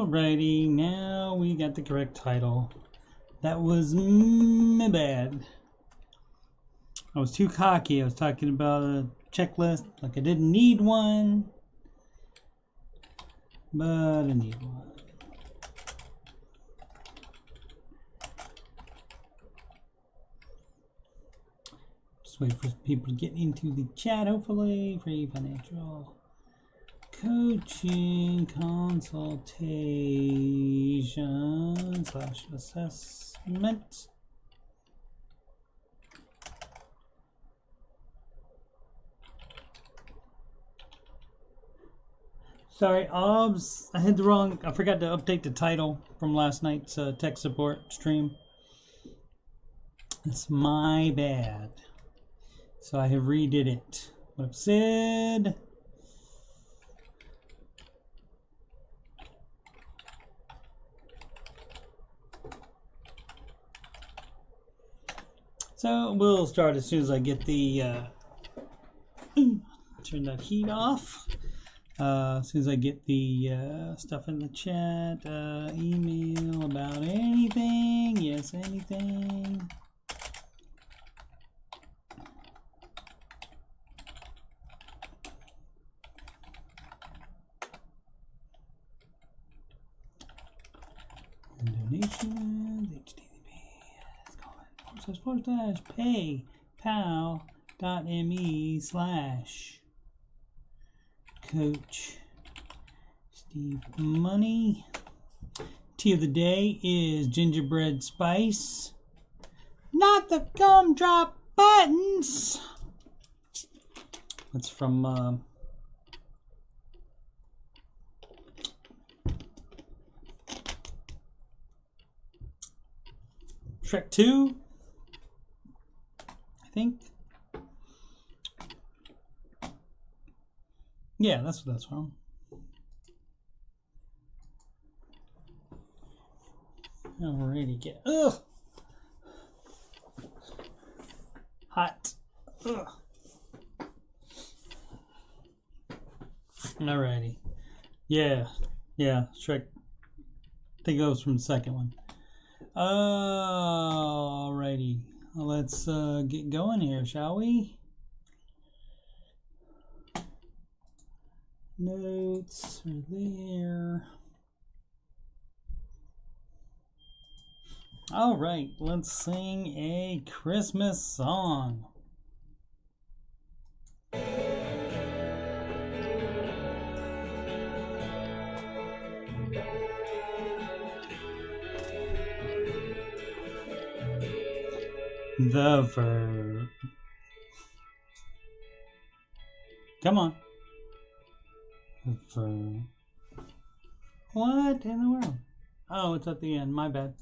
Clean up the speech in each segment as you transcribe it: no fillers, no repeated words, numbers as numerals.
Alrighty, now we got the correct title. That was my bad. I was too cocky. I was talking about a checklist like I didn't need one, but I need one. Just wait for people to get into the chat, hopefully. Free financial coaching consultation / assessment. Sorry, OBS, I had the wrong, I forgot to update the title from last night's tech support stream. It's my bad. So I have redid it. What up, Sid? So we'll start as soon as I get the, turn that heat off. As soon as I get the stuff in the chat, email about anything, yes, anything. Donations, HTTP, paypal.me/Coach Steve Money. Tea of the day is gingerbread spice, not the gumdrop buttons. That's from Shrek 2, I think. Yeah, that's what that's from. Alrighty, get hot. Alrighty, yeah, Shrek. I think it was from the second one. Alrighty, let's get going here, shall we? Notes are there. All right, let's sing a Christmas song. The verb. Come on. The verb. What in the world? Oh, it's at the end. My bad.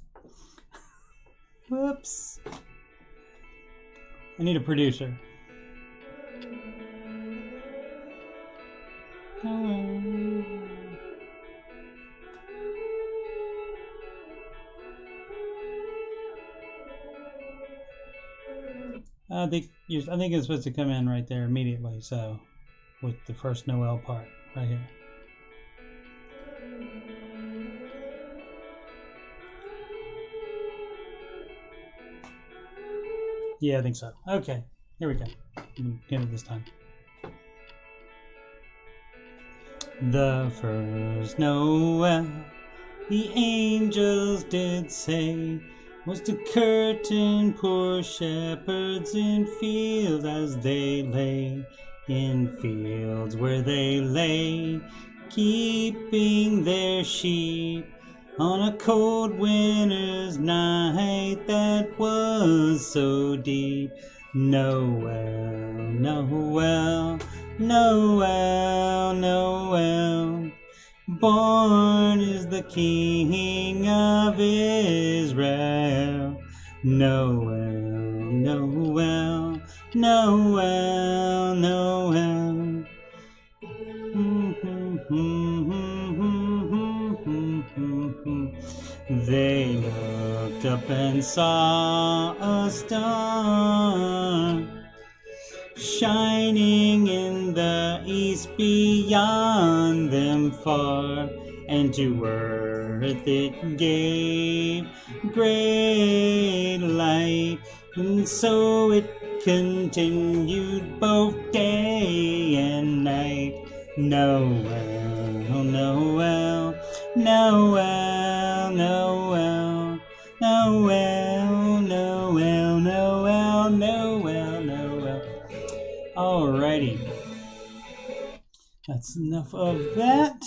Whoops. I need a producer. I think it's supposed to come in right there immediately. So, with the first Noel part right here. Yeah, I think so. Okay, here we go. Get it this time. The first Noel, the angels did say, was to curtain poor shepherds in fields as they lay, in fields where they lay, keeping their sheep on a cold winter's night that was so deep. Noel, Noel, Noel, Noel, born is the King of Israel. Noel, Noel, Noel, Noel. They looked up and saw a star shining in the east beyond them far, and to worth it gave great light. And so it continued both day and night. Noel, Noel, Noel, Noel, Noel, Noel, Noel, Noel, Noel. Alrighty. That's enough of that.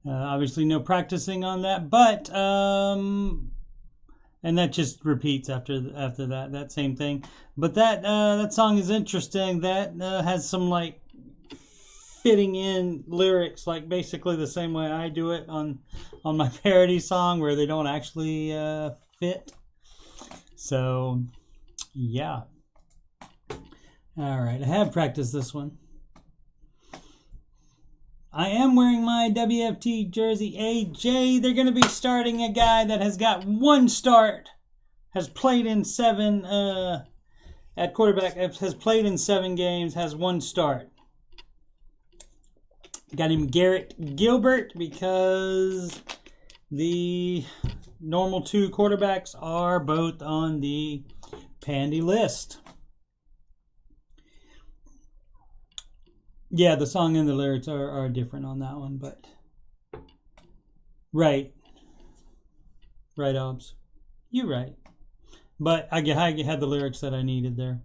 Obviously no practicing on that, but and that just repeats after that same thing. But that song is interesting. That has some like fitting in lyrics, like basically the same way I do it on my parody song, where they don't actually fit. So yeah. All right, I have practiced this one. I am wearing my WFT jersey. AJ, they're going to be starting a guy that has got one start, has played in 7 at quarterback, has played in 7 games, has one start. Got him Garrett Gilbert because the normal 2 quarterbacks are both on the Pandy list. Yeah, the song and the lyrics are different on that one, but right, Obbs, you're right. But I had the lyrics that I needed there.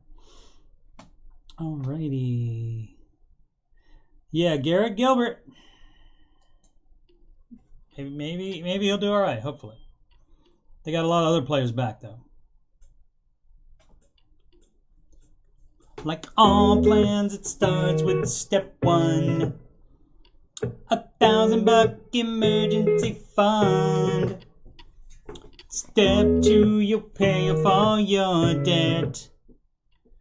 Alrighty, yeah, Garrett Gilbert. Maybe he'll do all right. Hopefully, they got a lot of other players back though. Like all plans, it starts with step 1. $1,000 emergency fund. Step 2, you'll pay off all your debt.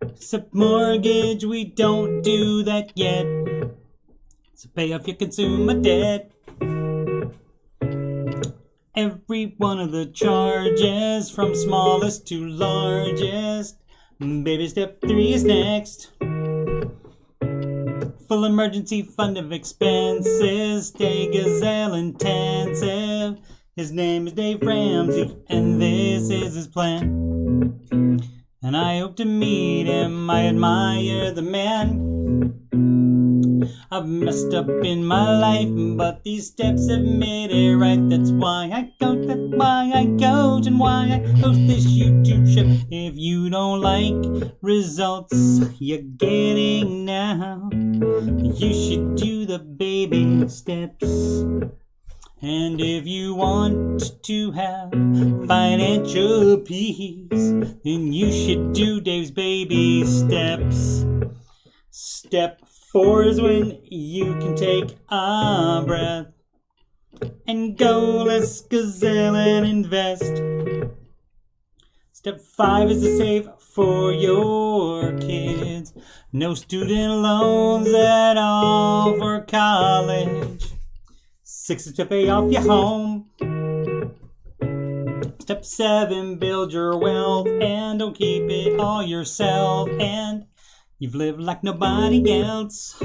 Except mortgage, we don't do that yet. So pay off your consumer debt. Every one of the charges, from smallest to largest. Baby step 3 is next. Full emergency fund of expenses. Stay gazelle intensive. His name is Dave Ramsey, and this is his plan. And I hope to meet him. I admire the man. I've messed up in my life, but these steps have made it right. That's why I coach, that's why I coach, and why I host this YouTube show. If you don't like results you're getting now, you should do the baby steps. And if you want to have financial peace, then you should do Dave's baby steps. Step 4 is when you can take a breath and go, let's gazelle and invest. Step 5 is to save for your kids. No student loans at all for college. 6 is to pay off your home. Step 7, build your wealth and don't keep it all yourself. And you've lived like nobody else.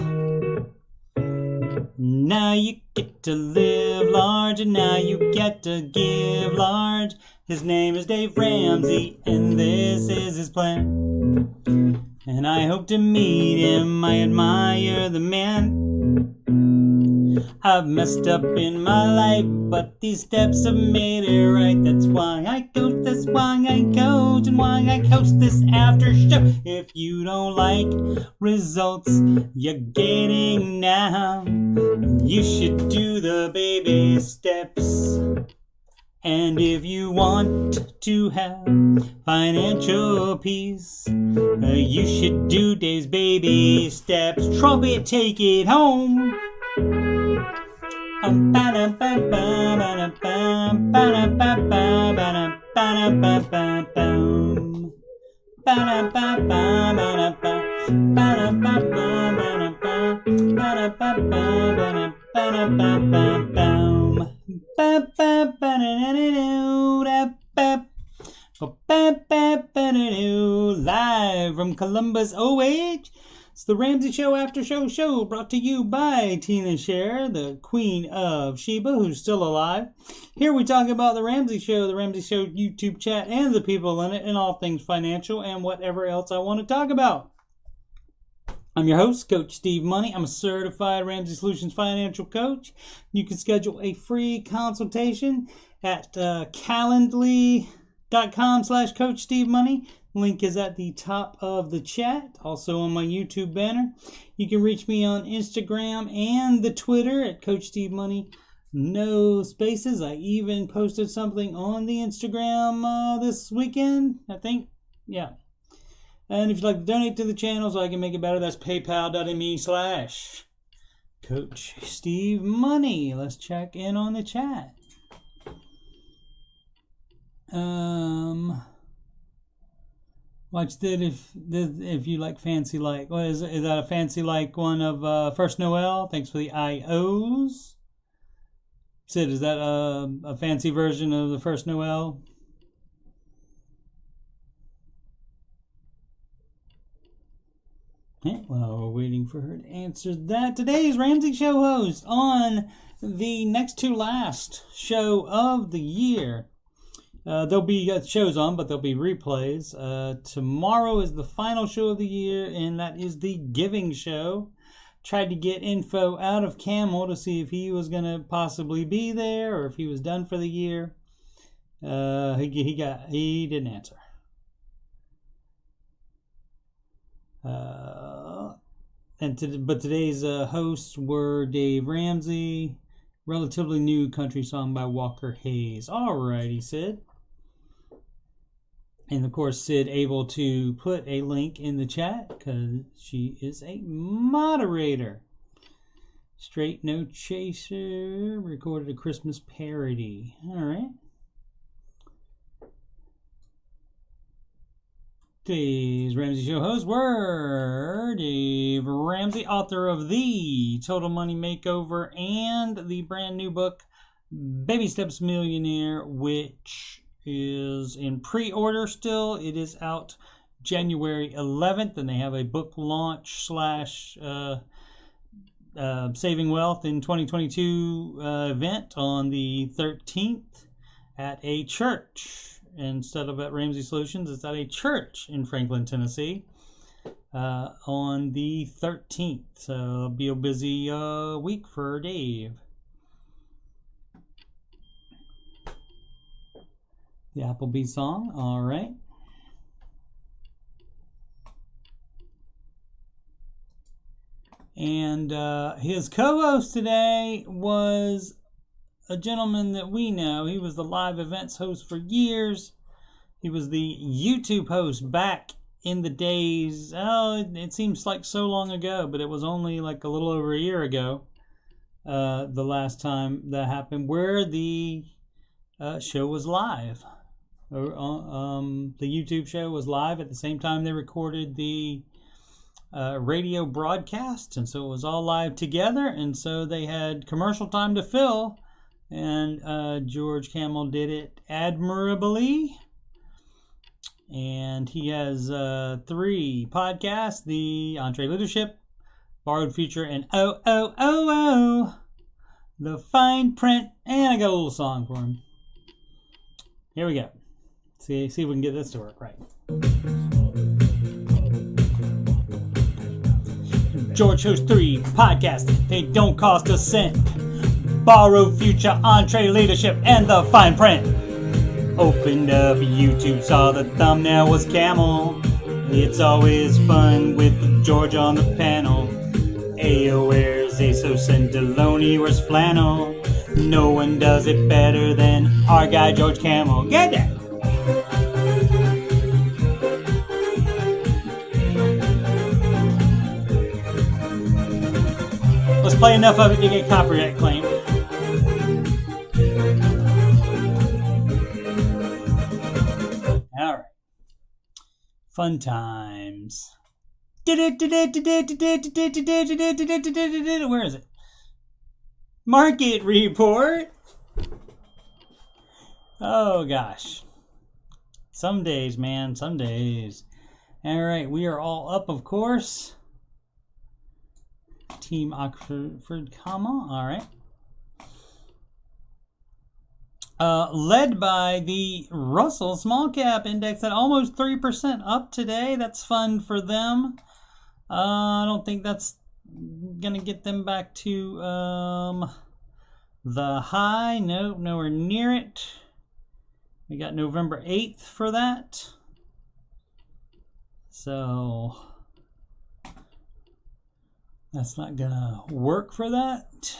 Now you get to live large, and now you get to give large. His name is Dave Ramsey, and this is his plan. And I hope to meet him. I admire the man. I've messed up in my life, but these steps have made it right. That's why I coach, that's why I coach, and why I coach this after show. If you don't like results you're getting now, you should do the baby steps. And if you want to have financial peace, you should do Dave's baby steps. Trumpet, take it home. Live from Columbus, OH. It's the Ramsey Show Aftershow show brought to you by Tina Scher, the Queen of Sheba, who's still alive. Here we talk about the Ramsey Show YouTube chat, and the people in it, and all things financial and whatever else I want to talk about. I'm your host, Coach Steve Money. I'm a certified Ramsey Solutions financial coach. You can schedule a free consultation at calendly.com/Coach Steve Money. Link is at the top of the chat, also on my YouTube banner. You can reach me on Instagram and the Twitter at Coach Steve Money. No spaces. I even posted something on the Instagram this weekend, I think. Yeah. And if you'd like to donate to the channel so I can make it better, that's paypal.me/Coach Steve Money. Let's check in on the chat. Watch that if you like fancy like. What is it? Is that a fancy like one of First Noel? Thanks for the IOs. Sid, is that a fancy version of the First Noel? Okay, well, we're waiting for her to answer that. Today's Ramsey Show host on the next to last show of the year. There'll be shows on, but there'll be replays. Tomorrow is the final show of the year, and that is the Giving Show. Tried to get info out of Camel to see if he was going to possibly be there or if he was done for the year. He didn't answer. But today's hosts were Dave Ramsey, Relatively New Country Song by Walker Hayes. Alrighty, Sid. And of course, Sid able to put a link in the chat because she is a moderator. Straight No Chaser recorded a Christmas parody. Alright. Today's Ramsey Show hosts were Dave Ramsey, author of The Total Money Makeover and the brand new book, Baby Steps Millionaire, which is in pre-order still. It is out January 11th, and they have a book launch / Saving Wealth in 2022 event on the 13th at a church. Instead of at Ramsey Solutions, it's at a church in Franklin, Tennessee on the 13th. So it'll be a busy week for Dave. The Applebee song, all right. And his co-host today was a gentleman that we know. He was the live events host for years. He was the YouTube host back in the days. It seems like so long ago, but it was only like a little over a year ago. The last time that happened, where the show was live. The YouTube show was live at the same time they recorded the radio broadcast, and so it was all live together, and so they had commercial time to fill, and George Camel did it admirably. And he has 3 podcasts: the Entree Leadership, Borrowed Future, and the Fine Print. And I got a little song for him. Here we go. See if we can get this to work right. George hosts 3 podcasts. They don't cost a cent. Borrowed Future, Entree Leadership, and the Fine Print. Opened up YouTube, saw the thumbnail was Camel. It's always fun with George on the panel. Ayo wears ASOS and Deloney wears flannel. No one does it better than our guy George Camel. Get that! Let's play enough of it to get copyright claim. All right. Fun times. Where is it? Market report. Oh gosh. Some days, man. Some days. All right. We are all up, of course. Team Oxford, comma. All right. Led by the Russell Small Cap Index at almost 3% up today. That's fun for them. I don't think that's gonna get them back to the high. Nope, nowhere near it. We got November 8th for that. So that's not gonna work for that.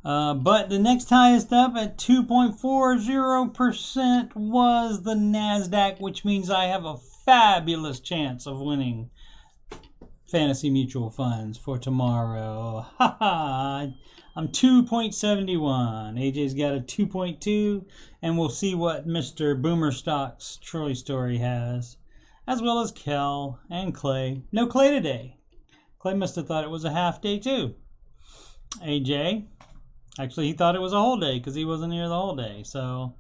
But the next highest up at 2.40% was the NASDAQ, which means I have a fabulous chance of winning Fantasy Mutual Funds for tomorrow. Haha! I'm 2.71. AJ's got a 2.2, and we'll see what Mr. Boomer Stocks Troy Story has, as well as Kel and Clay. No Clay today. Clay must have thought it was a half day too. AJ. Actually, he thought it was a whole day because he wasn't here the whole day. So,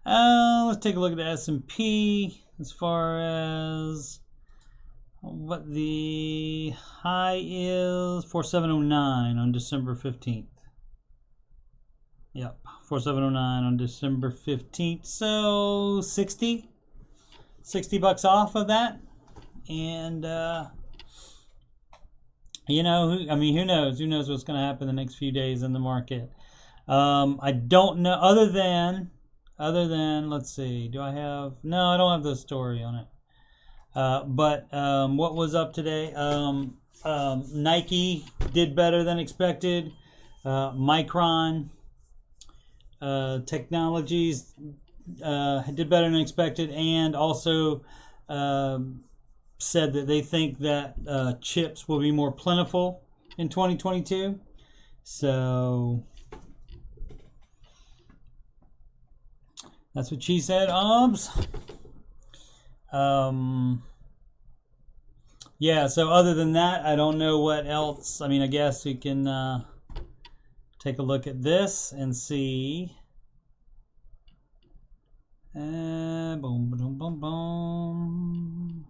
let's take a look at the S&P as far as what the high is. 4709 on December 15th. Yep, 4709 on December 15th. So, 60 bucks off of that. And, you know, I mean, who knows? Who knows what's going to happen the next few days in the market? I don't know. Other than, let's see. Do I have? No, I don't have the story on it. But what was up today? Nike did better than expected. Micron Technologies did better than expected, and also said that they think that chips will be more plentiful in 2022. So that's what she said. Yeah, so other than that, I don't know what else. I mean, I guess we can take a look at this and see. Boom, boom, boom, boom.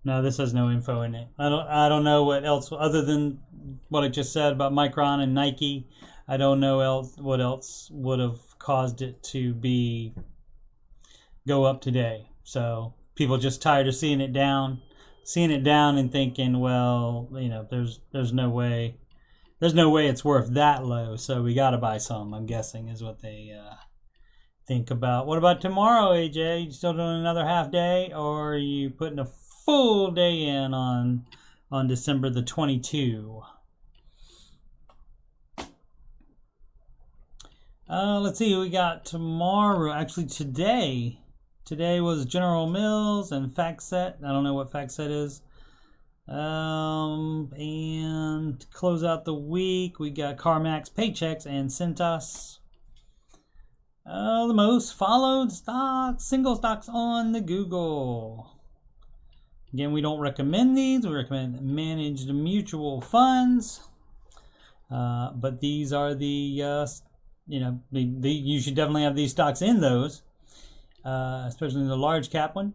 No, this has no info in it. I don't know what else other than what I just said about Micron and Nike. I don't know what else would have caused it to go up today. So people just tired of seeing it down and thinking, well, you know, there's no way it's worth that low, so we got to buy some, I'm guessing, is what they think about. What about tomorrow, AJ? You still doing another half day, or are you putting a full day in on December the 22? Let's see who we got tomorrow. Actually, today was General Mills and FactSet. I don't know what FactSet is. And close out the week, we got CarMax, Paychex, and Cintas. The most followed stocks, single stocks on the Google. Again, we don't recommend these. We recommend managed mutual funds. But these are the, you should definitely have these stocks in those, especially in the large cap one.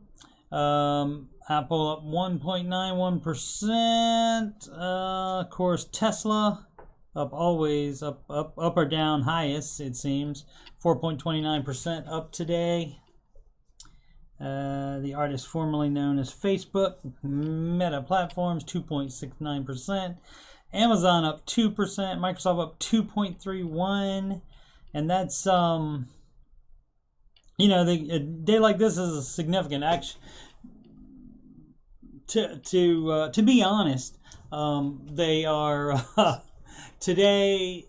Apple up 1.91%. Of course, Tesla up always, up or down highest, it seems. 4.29% up today. The artist formerly known as Facebook. Meta Platforms, 2.69%. Amazon up 2%. Microsoft up 2.31%. And that's, a day like this is significant. Actually, to be honest, they are today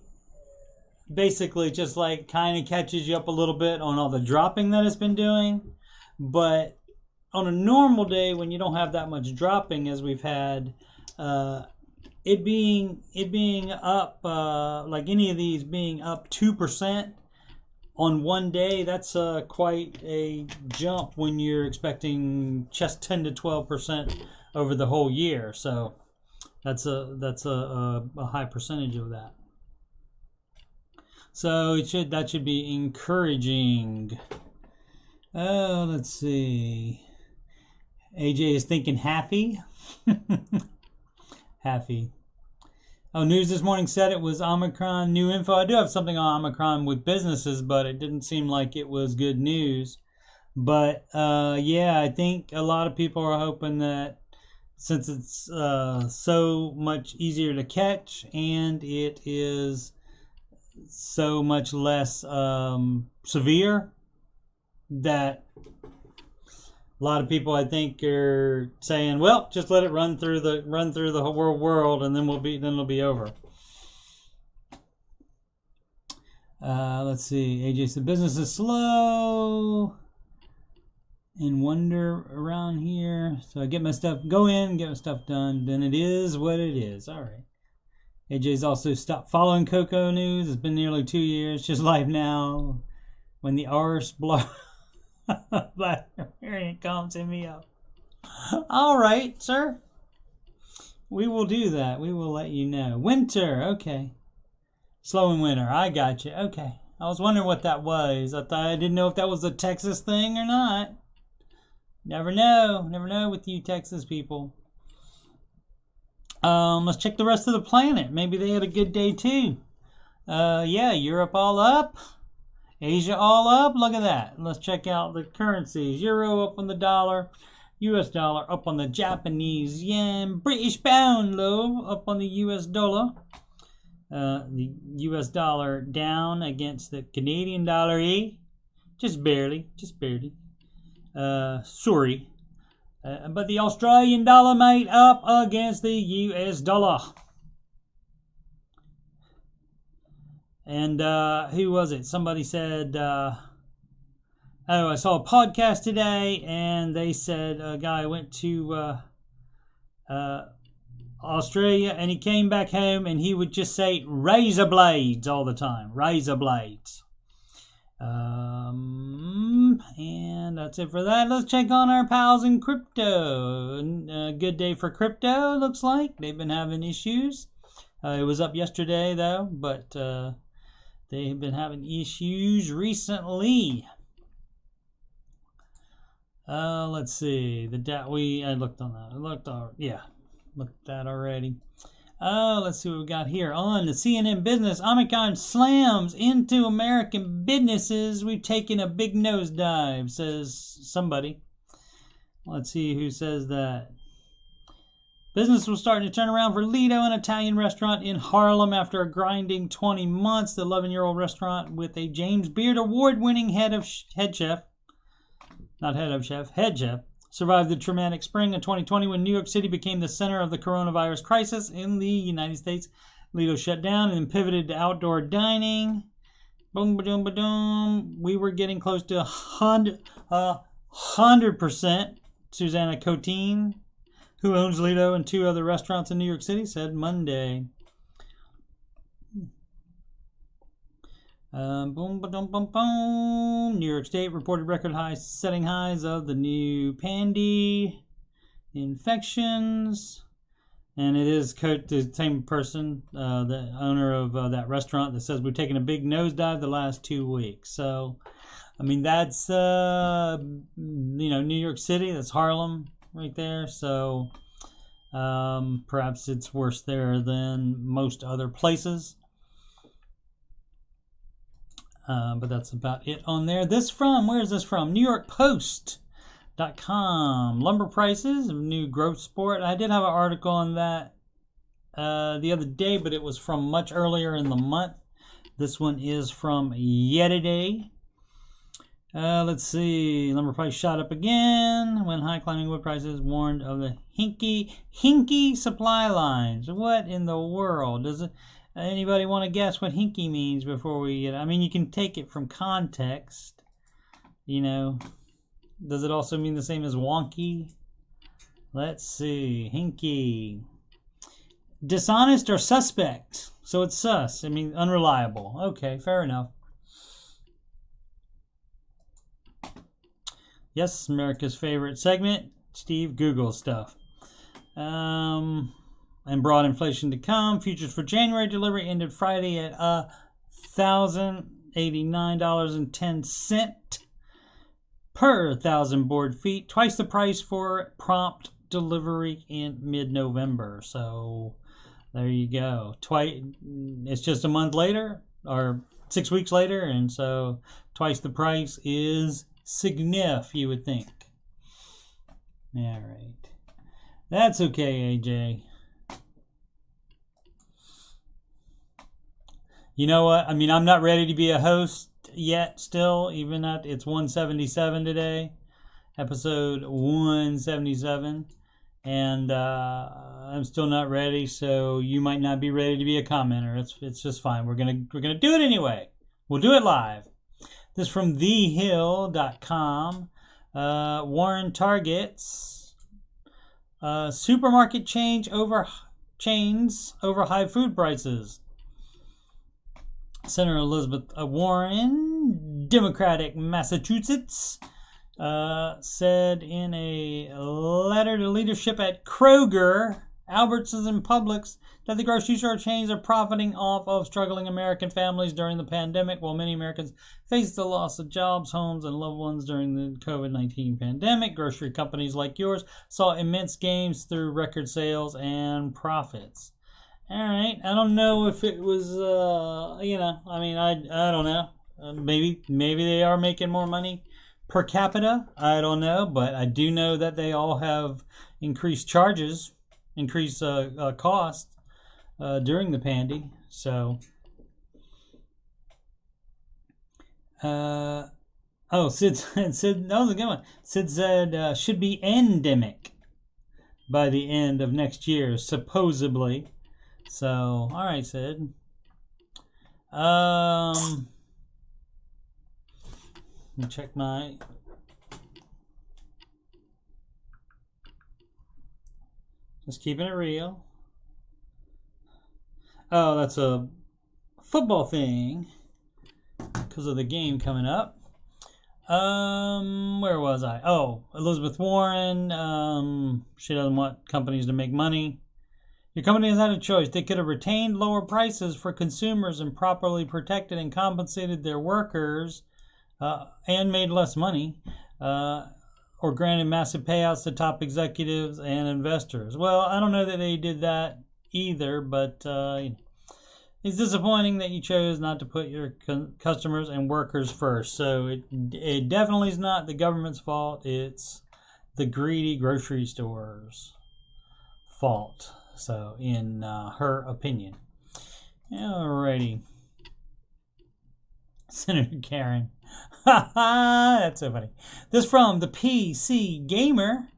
basically just like kind of catches you up a little bit on all the dropping that it's been doing. But on a normal day when you don't have that much dropping as we've had, it being up like any of these being up 2% on one day, that's quite a jump when you're expecting just 10 to 12% over the whole year. So that's a high percentage of that. So that should be encouraging. Oh, let's see. AJ is thinking happy. Happy. Oh, news this morning said it was Omicron. New info. I do have something on Omicron with businesses, but it didn't seem like it was good news. But yeah, I think a lot of people are hoping that since it's so much easier to catch and it is so much less severe, that a lot of people, I think, are saying, "Well, just let it run through the whole world, and then it'll be over." Let's see. AJ said business is slow and wonder around here, so I get my stuff, go in, get my stuff done. Then it is what it is. All right. AJ's also stopped following Coco news. It's been nearly 2 years. Just life now. When the arse blow. Black variant comes in me up. All right, sir. We will do that. We will let you know. Winter, okay. Slow in winter. I got you. Okay. I was wondering what that was. I didn't know if that was a Texas thing or not. Never know. Never know with you Texas people. Let's check the rest of the planet. Maybe they had a good day too. Yeah, Europe all up. Asia all up. Look at that. Let's check out the currencies. Euro up on the dollar. US dollar up on the Japanese yen. British pound low up on the US dollar. The US dollar down against the Canadian dollar. Just barely. Just barely. Sorry. But the Australian dollar, mate, up against the US dollar. And who was it? Somebody said, oh, I saw a podcast today, and they said a guy went to Australia, and he came back home, and he would just say razor blades all the time. Razor blades. And that's it for that. Let's check on our pals in crypto. Good day for crypto, looks like. They've been having issues. It was up yesterday, though, but they've been having issues recently. Let's see. I looked on that. Looked at that already. Let's see what we got here. On the CNN Business, Omicron slams into American businesses. We've taken a big nosedive, says somebody. Let's see who says that. Business was starting to turn around for Lido, an Italian restaurant in Harlem, after a grinding 20 months. The 11-year-old restaurant with a James Beard award-winning head chef survived the traumatic spring of 2020 when New York City became the center of the coronavirus crisis in the United States. Lido shut down and then pivoted to outdoor dining. Boom, ba-doom, ba-doom. We were getting close to 100%. Susanna Coteen, who owns Lido and 2 other restaurants in New York City, said Monday. Boom, ba-dum, bum, boom. New York State reported setting highs of the new pandy infections. And it is the same person, the owner of that restaurant, that says we've taken a big nosedive the last 2 weeks. So, I mean, that's, New York City, that's Harlem right there. So, perhaps it's worse there than most other places. But that's about it on there. Where is this from? NewYorkPost.com. Lumber prices of new growth sport. I did have an article on that the other day, but it was from much earlier in the month. This one is from yesterday. Let's see. Lumber price shot up again when high climbing wood prices warned of the hinky supply lines. What in the world does it? Anybody want to guess what hinky means before we get? I mean, you can take it from context. Does it also mean the same as wonky? Let's see. Hinky. Dishonest or suspect. So it's sus. I mean, unreliable. Okay, fair enough. Yes, America's favorite segment. Steve Google stuff. And broad inflation to come. Futures for January delivery ended Friday at $1,089.10 per 1,000 board feet. Twice the price for prompt delivery in mid-November. So there you go. It's just a month later, or 6 weeks later, and so twice the price is significant, you would think. All right. That's okay, AJ. You know what? I mean, I'm not ready to be a host yet still, even at it's 177 today. Episode 177. And I'm still not ready, so you might not be ready to be a commenter. It's just fine. We're gonna do it anyway. We'll do it live. This is from thehill.com. Warren targets supermarket chains over high food prices. Senator Elizabeth Warren, Democratic Massachusetts, said in a letter to leadership at Kroger, Albertsons, and Publix that the grocery store chains are profiting off of struggling American families during the pandemic, while many Americans face the loss of jobs, homes, and loved ones during the COVID-19 pandemic. Grocery companies like yours saw immense gains through record sales and profits. All right, I don't know if it was, I don't know. Maybe they are making more money per capita. I don't know, but I do know that they all have increased charges, increased cost during the pandy. So, Sid that was a good one. Sid said should be endemic by the end of next year, supposedly. So, all right, Sid. Let me check my. Just keeping it real. Oh, that's a football thing because of the game coming up. Where was I? Oh, Elizabeth Warren. She doesn't want companies to make money. Your company has had a choice. They could have retained lower prices for consumers and properly protected and compensated their workers and made less money, or granted massive payouts to top executives and investors. Well, I don't know that they did that either, but it's disappointing that you chose not to put your customers and workers first. So it definitely is not the government's fault. It's the greedy grocery stores' fault. So, in her opinion. Alrighty. Senator Karen. That's so funny. This from the PC Gamer.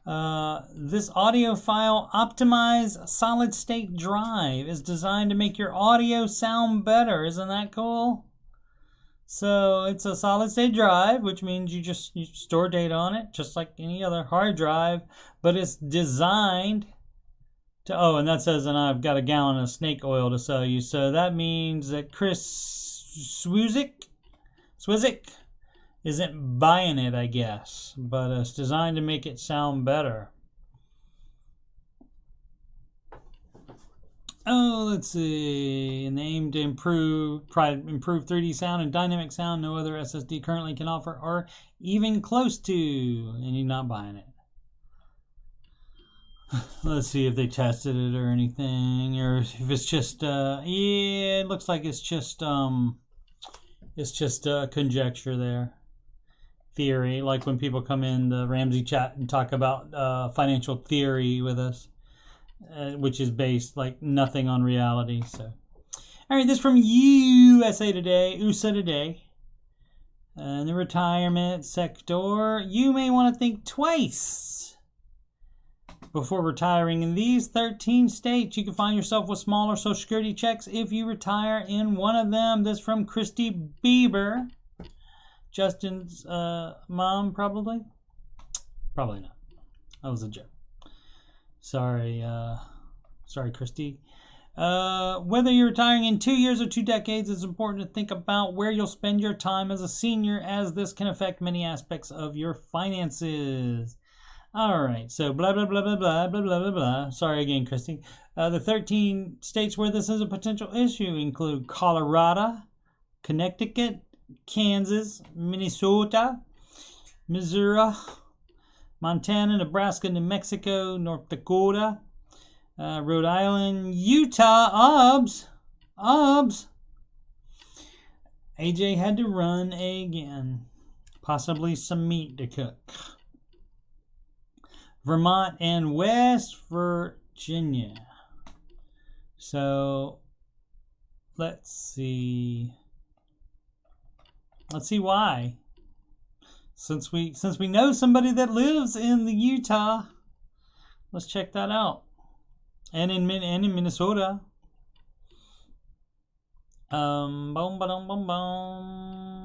This audio file optimized solid state drive is designed to make your audio sound better. Isn't that cool? So it's a solid state drive, which means you store data on it, just like any other hard drive, but it's designed to, and that says, and I've got a gallon of snake oil to sell you. So that means that Chris Swizik isn't buying it, I guess. But it's designed to make it sound better. Oh, let's see. And they aim to improve 3D sound and dynamic sound no other SSD currently can offer or even close to. And you're not buying it. Let's see if they tested it or anything, or if it's just it looks like it's just conjecture there, theory, like when people come in the Ramsey chat and talk about financial theory with us, which is based like nothing on reality. So, all right, this from USA Today, in the retirement sector, you may want to think twice before retiring. In these 13 states, you can find yourself with smaller Social Security checks if you retire in one of them. This from Christy Bieber. Justin's mom, probably? Probably not. That was a joke. Sorry, Christy. Whether you're retiring in 2 years or 2 decades, it's important to think about where you'll spend your time as a senior, as this can affect many aspects of your finances. All right, so blah, blah, blah, blah, blah, blah, blah, blah, blah. Sorry again, Christy. The 13 states where this is a potential issue include Colorado, Connecticut, Kansas, Minnesota, Missouri, Montana, Nebraska, New Mexico, North Dakota, Rhode Island, Utah, OBS. AJ had to run again. Possibly some meat to cook. Vermont and West Virginia. So let's see. Let's see why. Since we know somebody that lives in the Utah, let's check that out. And in Minnesota. Boom, ba-dum, boom, boom.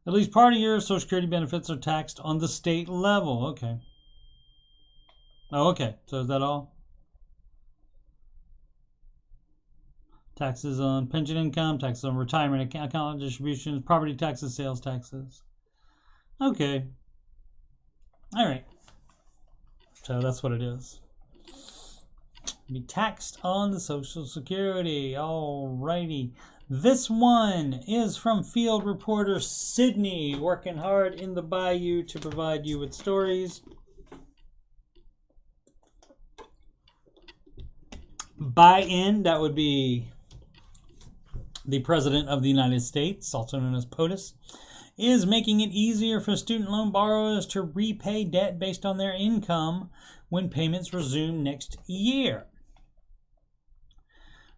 At least part of your Social Security benefits are taxed on the state level. Okay. Oh, okay. So is that all? Taxes on pension income, taxes on retirement account distributions, property taxes, sales taxes. Okay. All right. So that's what it is. Be taxed on the Social Security. Alrighty. This one is from field reporter Sydney, working hard in the bayou to provide you with stories. Biden, that would be the President of the United States, also known as POTUS, is making it easier for student loan borrowers to repay debt based on their income when payments resume next year.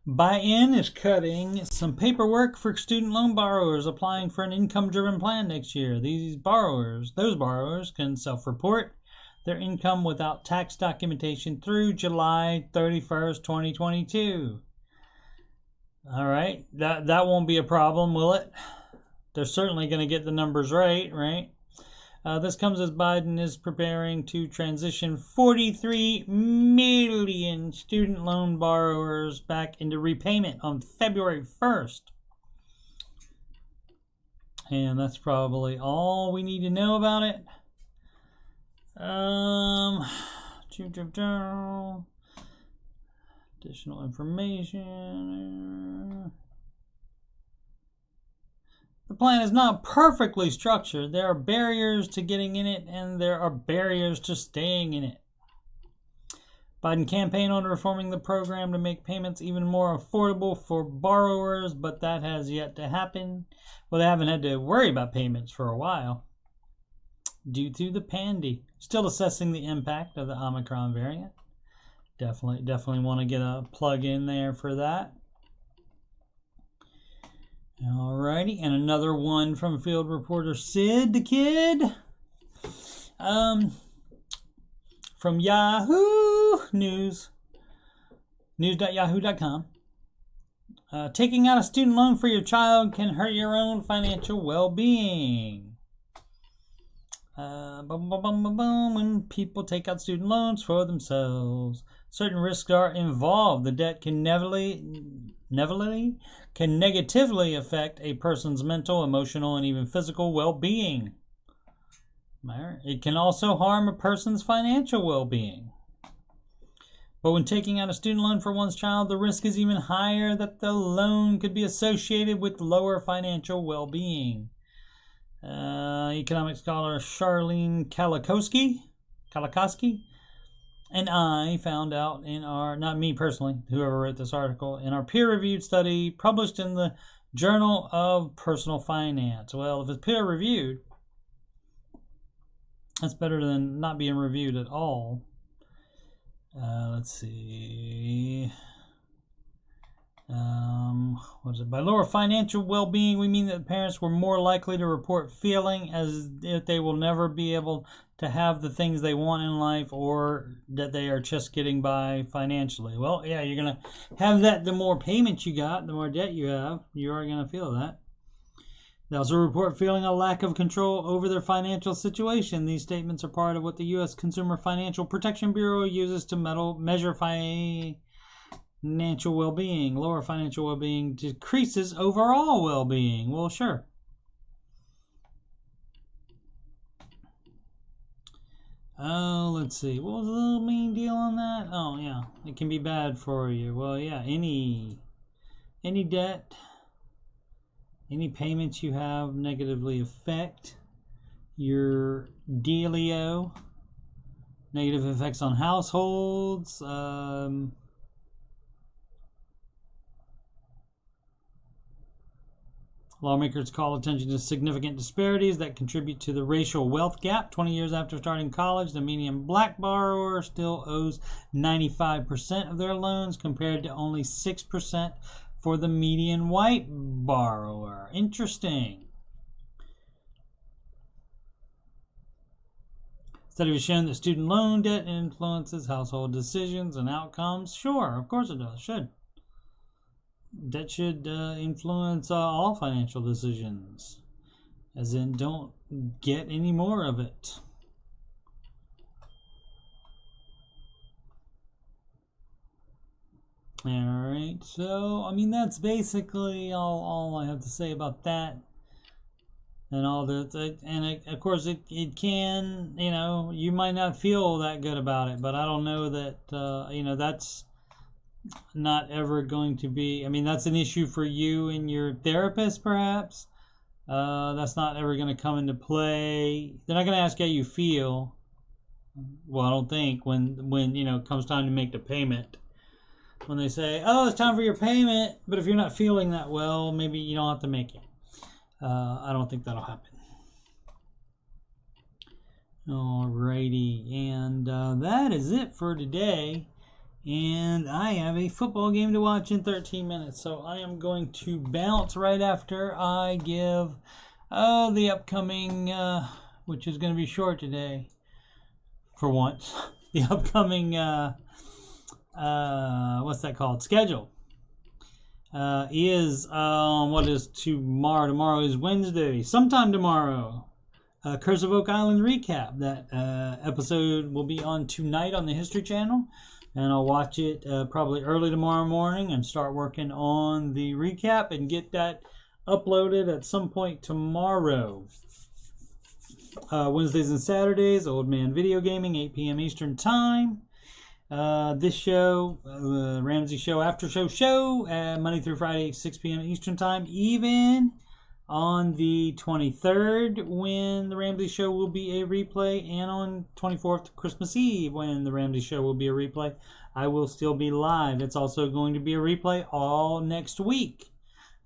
Biden is cutting some paperwork for student loan borrowers applying for an income-driven plan next year. Those borrowers can self-report their income without tax documentation through July 31st, 2022. All right, that won't be a problem, will it? They're certainly going to get the numbers right? This comes as Biden is preparing to transition 43 million student loan borrowers back into repayment on February 1st. And that's probably all we need to know about it. Additional information. The plan is not perfectly structured. There are barriers to getting in it, and there are barriers to staying in it. Biden campaigned on reforming the program to make payments even more affordable for borrowers, but that has yet to happen. Well, they haven't had to worry about payments for a while due to the pandy. Still assessing the impact of the Omicron variant. Definitely want to get a plug in there for that. Alrighty, and another one from field reporter Sid the Kid. From Yahoo News. News.yahoo.com. Taking out a student loan for your child can hurt your own financial well-being. When people take out student loans for themselves, certain risks are involved. The debt can negatively affect a person's mental, emotional, and even physical well-being. It can also harm a person's financial well-being. But when taking out a student loan for one's child, the risk is even higher that the loan could be associated with lower financial well-being. Economic scholar Charlene Kalakowski and I found out in our, not me personally, whoever wrote this article, in our peer-reviewed study published in the Journal of Personal Finance. Well, if it's peer-reviewed, that's better than not being reviewed at all. Let's see. What is it? By lower financial well-being, we mean that parents were more likely to report feeling as if they will never be able to have the things they want in life, or that they are just getting by financially. Well, yeah, you're going to have that. The more payments you got, the more debt you have, you are going to feel that. They also report feeling a lack of control over their financial situation. These statements are part of what the U.S. Consumer Financial Protection Bureau uses to measure financial well-being. Lower financial well-being decreases overall well-being. Well, sure. Oh, let's see. What was the main deal on that? Oh, yeah. It can be bad for you. Well, yeah, any debt, any payments you have negatively affect your dealio. Negative effects on households. Lawmakers call attention to significant disparities that contribute to the racial wealth gap. 20 years after starting college, the median black borrower still owes 95% of their loans compared to only 6% for the median white borrower. Interesting. Study has shown that student loan debt influences household decisions and outcomes. Sure, of course it does. Should. Debt should influence all financial decisions. As in, don't get any more of it. Alright, so, I mean, that's basically all I have to say about that. And all that, and of course it can, you know, you might not feel that good about it, but I don't know that, you know, that's not ever going to be, I mean, that's an issue for you and your therapist, perhaps. That's not ever going to come into play. They're not going to ask how you feel. Well, I don't think when you know, it comes time to make the payment. When they say, oh, it's time for your payment, but if you're not feeling that well, maybe you don't have to make it. I don't think that'll happen. Alrighty, and that is it for today. And I have a football game to watch in 13 minutes, so I am going to bounce right after I give the upcoming, which is going to be short today, for once, the upcoming, what's that called, schedule. Is what is tomorrow? Tomorrow is Wednesday. Sometime tomorrow, Curse of Oak Island recap. That episode will be on tonight on the History Channel, and I'll watch it probably early tomorrow morning and start working on the recap and get that uploaded at some point tomorrow. Wednesdays and Saturdays, Old Man Video Gaming, 8 p.m. Eastern Time. This show, Ramsey Show, Aftershow show, Monday through Friday, 6 p.m. Eastern Time, even on the 23rd, when the Ramsey Show will be a replay, and on 24th, Christmas Eve, when the Ramsey Show will be a replay. I will still be live. It's also going to be a replay all next week,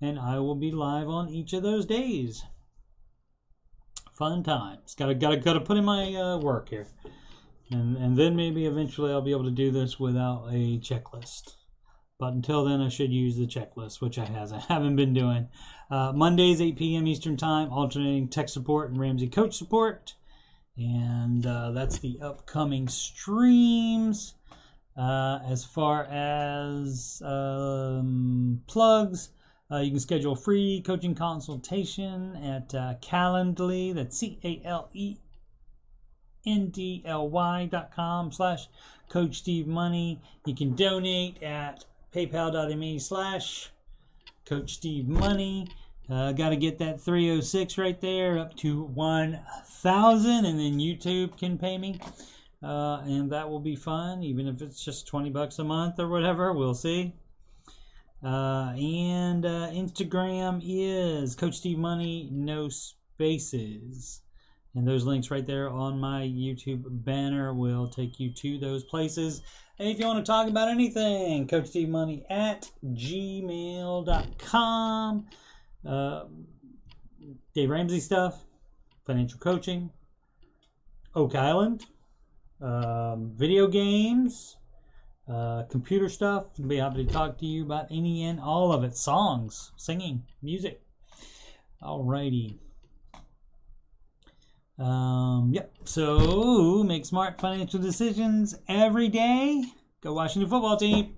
and I will be live on each of those days. Fun times. Gotta put in my work here. And then maybe eventually I'll be able to do this without a checklist. But until then, I should use the checklist, which I haven't been doing. Mondays, 8 p.m. Eastern Time, alternating tech support and Ramsey coach support. And that's the upcoming streams. As far as plugs, you can schedule a free coaching consultation at Calendly. That's CALENDLY.com/Coach Steve Money. You can donate at paypal.me/Coach Steve Money. Got to get that 306 right there up to 1,000, and then YouTube can pay me. And that will be fun, even if it's just $20 a month or whatever. We'll see. And Instagram is Coach Steve Money, no spaces. And those links right there on my YouTube banner will take you to those places. And if you want to talk about anything, Coach Steve Money at gmail.com. Dave Ramsey stuff, financial coaching, Oak Island, video games, computer stuff. I'll be happy to talk to you about any and all of it. Songs, singing, music. Alrighty. Yep. So make smart financial decisions every day. Go Washington football team.